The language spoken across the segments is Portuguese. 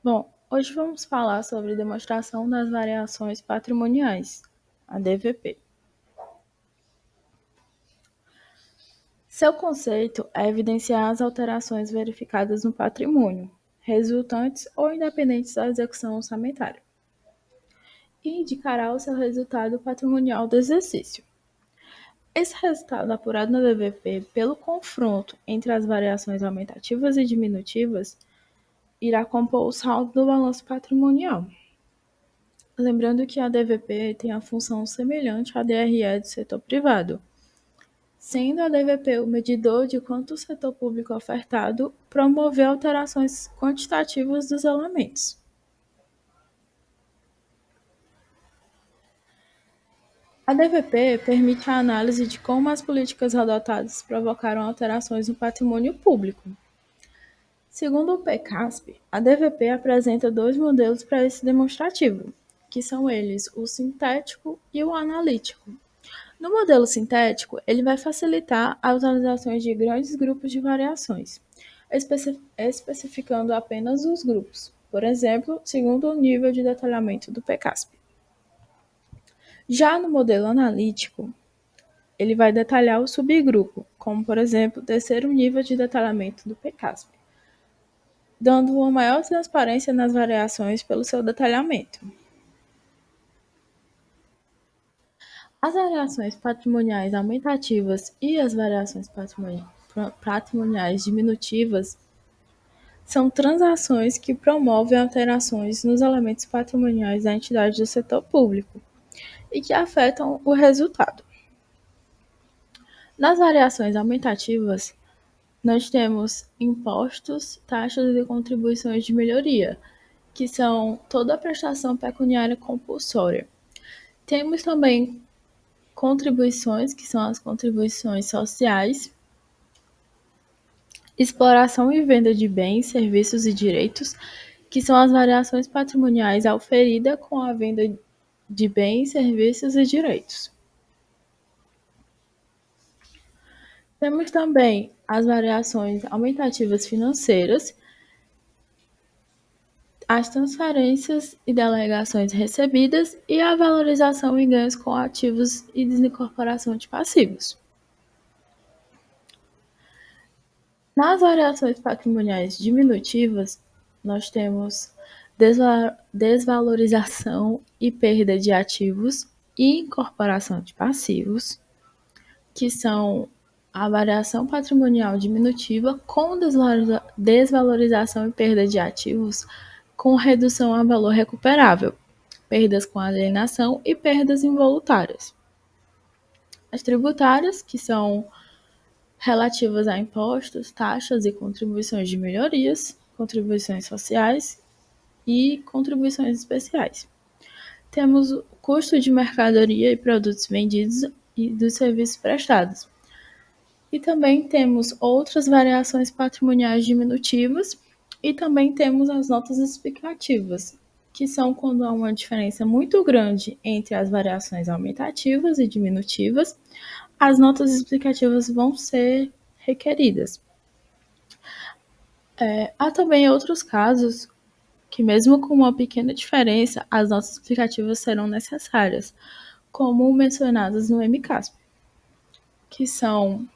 Bom, hoje vamos falar sobre demonstração das variações patrimoniais, a DVP. Seu conceito é evidenciar as alterações verificadas no patrimônio, resultantes ou independentes da execução orçamentária, e indicará o seu resultado patrimonial do exercício. Esse resultado apurado na DVP pelo confronto entre as variações aumentativas e diminutivas irá compor o saldo do balanço patrimonial. Lembrando que a DVP tem a função semelhante à DRE do setor privado, sendo a DVP o medidor de quanto o setor público ofertado promoveu alterações quantitativas dos elementos. A DVP permite a análise de como as políticas adotadas provocaram alterações no patrimônio público. Segundo o PCASP, a DVP apresenta dois modelos para esse demonstrativo, que são eles o sintético e o analítico. No modelo sintético, ele vai facilitar as atualizações de grandes grupos de variações, especificando apenas os grupos, por exemplo, segundo o nível de detalhamento do PCASP. Já no modelo analítico, ele vai detalhar o subgrupo, como, por exemplo, terceiro nível de detalhamento do PCASP, dando uma maior transparência nas variações pelo seu detalhamento. As variações patrimoniais aumentativas e as variações patrimoniais diminutivas são transações que promovem alterações nos elementos patrimoniais da entidade do setor público e que afetam o resultado. Nas variações aumentativas, nós temos impostos, taxas e contribuições de melhoria, que são toda a prestação pecuniária compulsória. Temos também contribuições, que são as contribuições sociais, exploração e venda de bens, serviços e direitos, que são as variações patrimoniais auferidas com a venda de bens, serviços e direitos. Temos também as variações aumentativas financeiras, as transferências e delegações recebidas e a valorização e ganhos com ativos e desincorporação de passivos. Nas variações patrimoniais diminutivas, nós temos desvalorização e perda de ativos e incorporação de passivos, que são a variação patrimonial diminutiva com desvalorização e perda de ativos com redução a valor recuperável, perdas com alienação e perdas involuntárias. As tributárias, que são relativas a impostos, taxas e contribuições de melhorias, contribuições sociais e contribuições especiais. Temos o custo de mercadoria e produtos vendidos e dos serviços prestados. E também temos outras variações patrimoniais diminutivas e também temos as notas explicativas, que são quando há uma diferença muito grande entre as variações aumentativas e diminutivas, as notas explicativas vão ser requeridas. Há também outros casos que, mesmo com uma pequena diferença, as notas explicativas serão necessárias, como mencionadas no MCASP, que são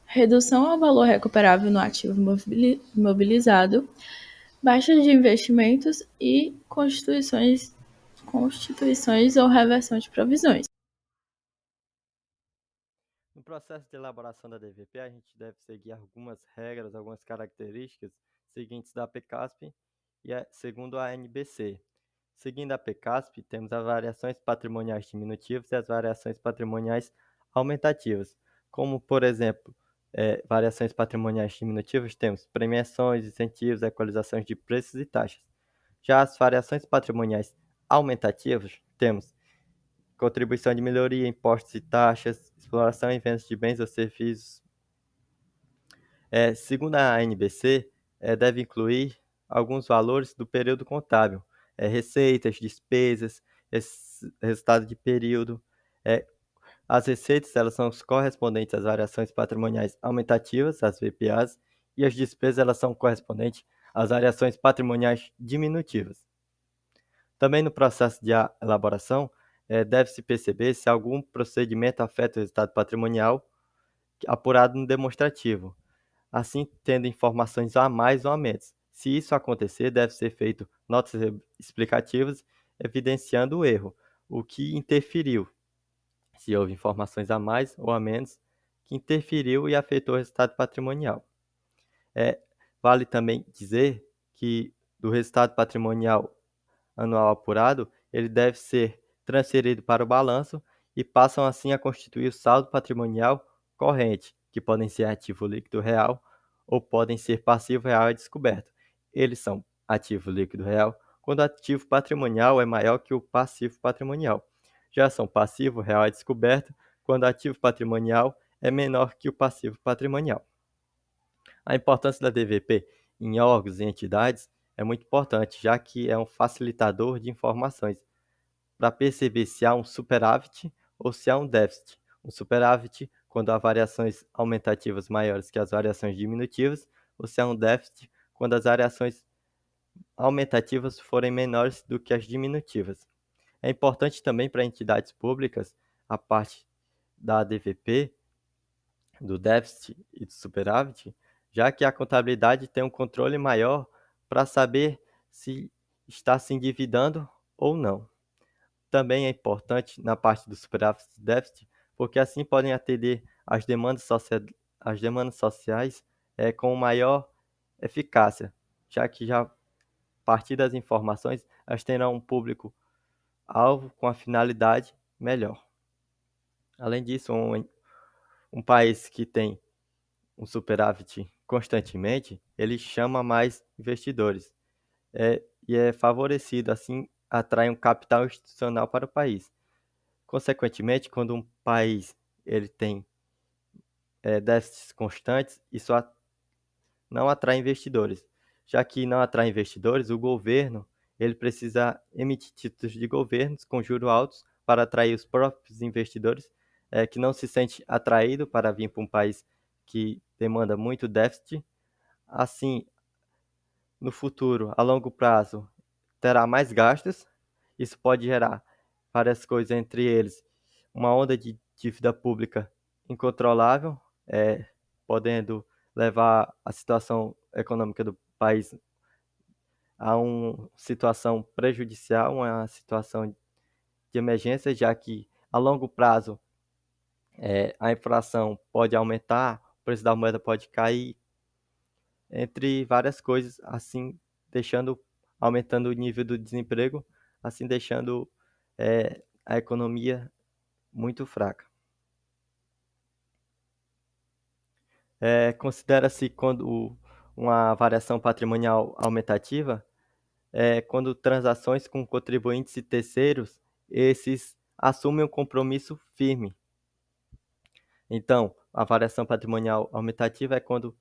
redução ao valor recuperável no ativo imobilizado, baixa de investimentos e constituições ou reversão de provisões. No processo de elaboração da DVP, a gente deve seguir algumas regras, algumas características seguintes da PCASP segundo a NBC. Seguindo a PCASP, temos as variações patrimoniais diminutivas e as variações patrimoniais aumentativas. Como, por exemplo, variações patrimoniais diminutivas, temos premiações, incentivos, equalizações de preços e taxas. Já as variações patrimoniais aumentativas, temos contribuição de melhoria, impostos e taxas, exploração e venda de bens ou serviços. Segundo a ANBC, deve incluir alguns valores do período contábil, receitas, despesas, resultado de período. As receitas elas são correspondentes às variações patrimoniais aumentativas, as VPAs, e as despesas elas são correspondentes as variações patrimoniais diminutivas. Também no processo de elaboração, deve-se perceber se algum procedimento afeta o resultado patrimonial apurado no demonstrativo, assim tendo informações a mais ou a menos. Se isso acontecer, deve ser feito notas explicativas evidenciando o erro, o que interferiu, se houve informações a mais ou a menos que interferiu e afetou o resultado patrimonial. Vale também dizer que do resultado patrimonial anual apurado, ele deve ser transferido para o balanço e passam assim a constituir o saldo patrimonial corrente, que podem ser ativo líquido real ou podem ser passivo real e descoberto. Eles são ativo líquido real quando o ativo patrimonial é maior que o passivo patrimonial. Já são passivo real e descoberto quando o ativo patrimonial é menor que o passivo patrimonial. A importância da DVP em órgãos e entidades é muito importante, já que é um facilitador de informações para perceber se há um superávit ou se há um déficit. Um superávit quando há variações aumentativas maiores que as variações diminutivas, ou se há um déficit quando as variações aumentativas forem menores do que as diminutivas. É importante também para entidades públicas a parte da DVP, do déficit e do superávit, já que a contabilidade tem um controle maior para saber se está se endividando ou não. Também é importante na parte do superávit e déficit, porque assim podem atender às demandas sociais com maior eficácia, já que já a partir das informações elas terão um público-alvo com a finalidade melhor. Além disso, um país que tem um superávit constantemente, ele chama mais investidores e é favorecido, assim, atrai um capital institucional para o país. Consequentemente, quando um país ele tem déficits constantes, isso não atrai investidores. Já que não atrai investidores, o governo ele precisa emitir títulos de governos com juros altos para atrair os próprios investidores que não se sente atraído para vir para um país que demanda muito déficit. Assim, no futuro, a longo prazo, terá mais gastos. Isso pode gerar várias coisas, entre eles uma onda de dívida pública incontrolável, podendo levar a situação econômica do país a uma situação prejudicial, uma situação de emergência, já que a longo prazo a inflação pode aumentar, o preço da moeda pode cair, entre várias coisas, assim aumentando o nível do desemprego, assim deixando a economia muito fraca. Considera-se quando uma variação patrimonial aumentativa quando transações com contribuintes e terceiros, esses assumem um compromisso firme. Então, a variação patrimonial aumentativa é quando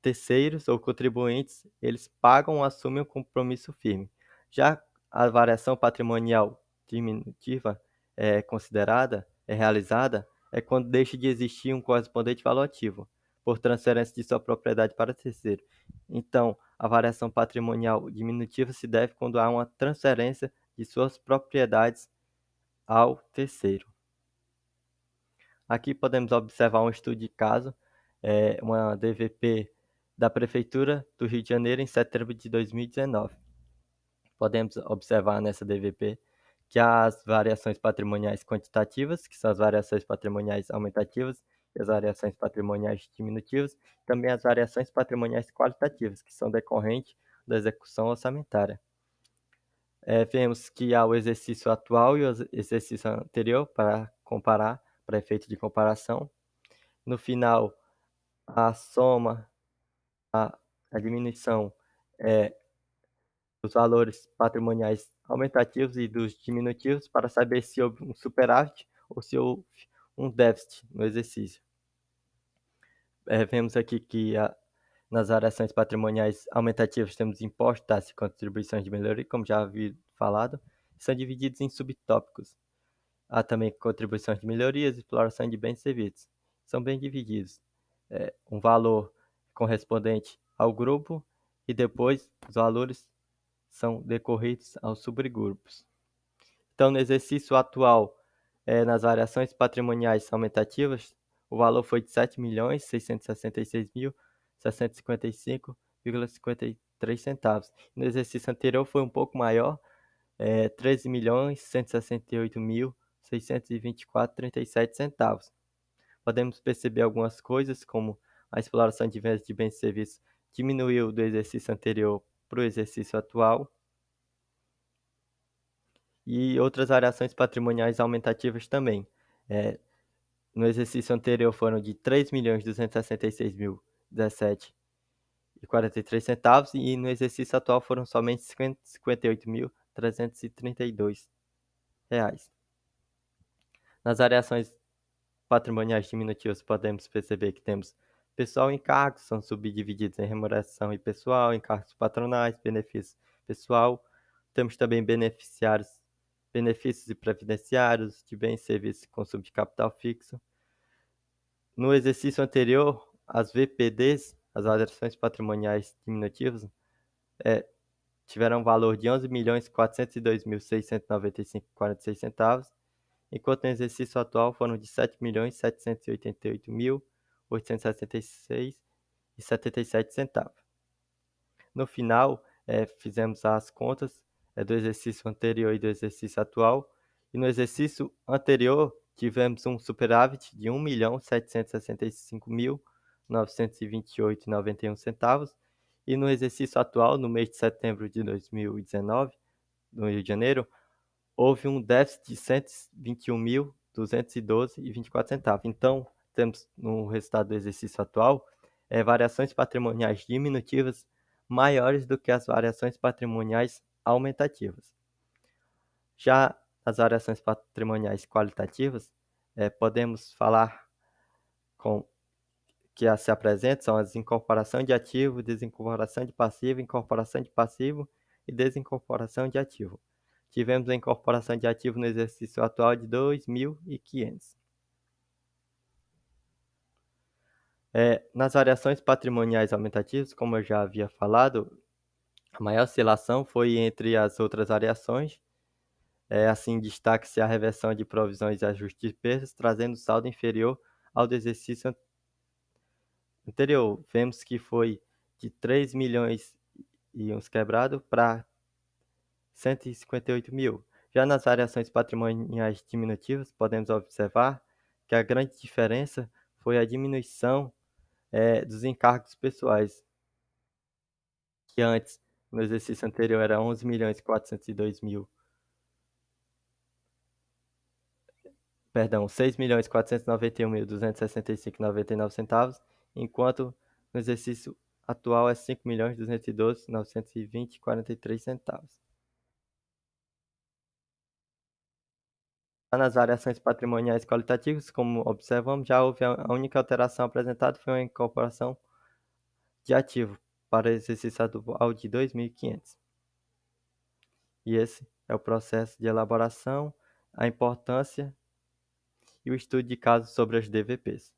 terceiros ou contribuintes, eles pagam ou assumem um compromisso firme. Já a variação patrimonial diminutiva realizada, é quando deixa de existir um correspondente valor ativo, por transferência de sua propriedade para terceiro. Então, a variação patrimonial diminutiva se deve quando há uma transferência de suas propriedades ao terceiro. Aqui podemos observar um estudo de caso, uma DVP da Prefeitura do Rio de Janeiro em setembro de 2019. Podemos observar nessa DVP que há as variações patrimoniais quantitativas, que são as variações patrimoniais aumentativas, e as variações patrimoniais diminutivas, também as variações patrimoniais qualitativas, que são decorrentes da execução orçamentária. Vemos que há o exercício atual e o exercício anterior para comparar, para efeito de comparação. No final, a soma, a diminuição dos valores patrimoniais aumentativos e dos diminutivos para saber se houve um superávit ou se houve um déficit no exercício. Vemos aqui que nas variações patrimoniais aumentativas temos impostos, taxas e contribuições de melhoria, como já havia falado, são divididos em subtópicos. Há também contribuições de melhorias, exploração de bens e serviços. São bem divididos. Um valor correspondente ao grupo e depois os valores são decorridos aos subgrupos. Então, no exercício atual, nas variações patrimoniais aumentativas, o valor foi de R$ 7.666.655,53 No exercício anterior foi um pouco maior, R$ 13.168.624,37. Podemos perceber algumas coisas, como a exploração de vendas de bens e serviços diminuiu do exercício anterior para o exercício atual, e outras variações patrimoniais aumentativas também. No exercício anterior foram de R$ 3.266.017,43 e no exercício atual foram somente R$ 58.332. Nas variações patrimoniais diminutivas, podemos perceber que temos pessoal e encargos, são subdivididos em remuneração e pessoal, encargos patronais, benefícios pessoal. Temos também benefícios e previdenciários de bens e serviços com consumo de capital fixo. No exercício anterior, as VPDs, as variações patrimoniais diminutivas, tiveram um valor de R$ 11.402.695,46, enquanto no exercício atual foram de R$ 7.788.876,77. No final, fizemos as contas do exercício anterior e do exercício atual, e no exercício anterior tivemos um superávit de R$ 1.765.928,91, e no exercício atual, no mês de setembro de 2019, no Rio de Janeiro, houve um déficit de R$ 121.212,24. Então, temos no resultado do exercício atual variações patrimoniais diminutivas maiores do que as variações patrimoniais aumentativas. Já as variações patrimoniais qualitativas, podemos falar que se apresentam são as incorporação de ativo, desincorporação de passivo, incorporação de passivo e desincorporação de ativo. Tivemos a incorporação de ativo no exercício atual de 2.500. Nas variações patrimoniais aumentativas, como eu já havia falado, a maior oscilação foi entre as outras variações. Assim, destaque-se a reversão de provisões e ajuste de perdas, trazendo saldo inferior ao do exercício anterior. Vemos que foi de 3 milhões e uns quebrado para 158 mil. Já nas variações patrimoniais diminutivas, podemos observar que a grande diferença foi a diminuição dos encargos pessoais, que antes, no exercício anterior, era 11.402.000, perdão, 6.491.265,99, enquanto no exercício atual é 5.212.920,43. Nas variações patrimoniais qualitativas, como observamos, já houve a única alteração apresentada foi a incorporação de ativo para o exercício atual de 2.500. E esse é o processo de elaboração, a importância e o estudo de casos sobre as DVPs.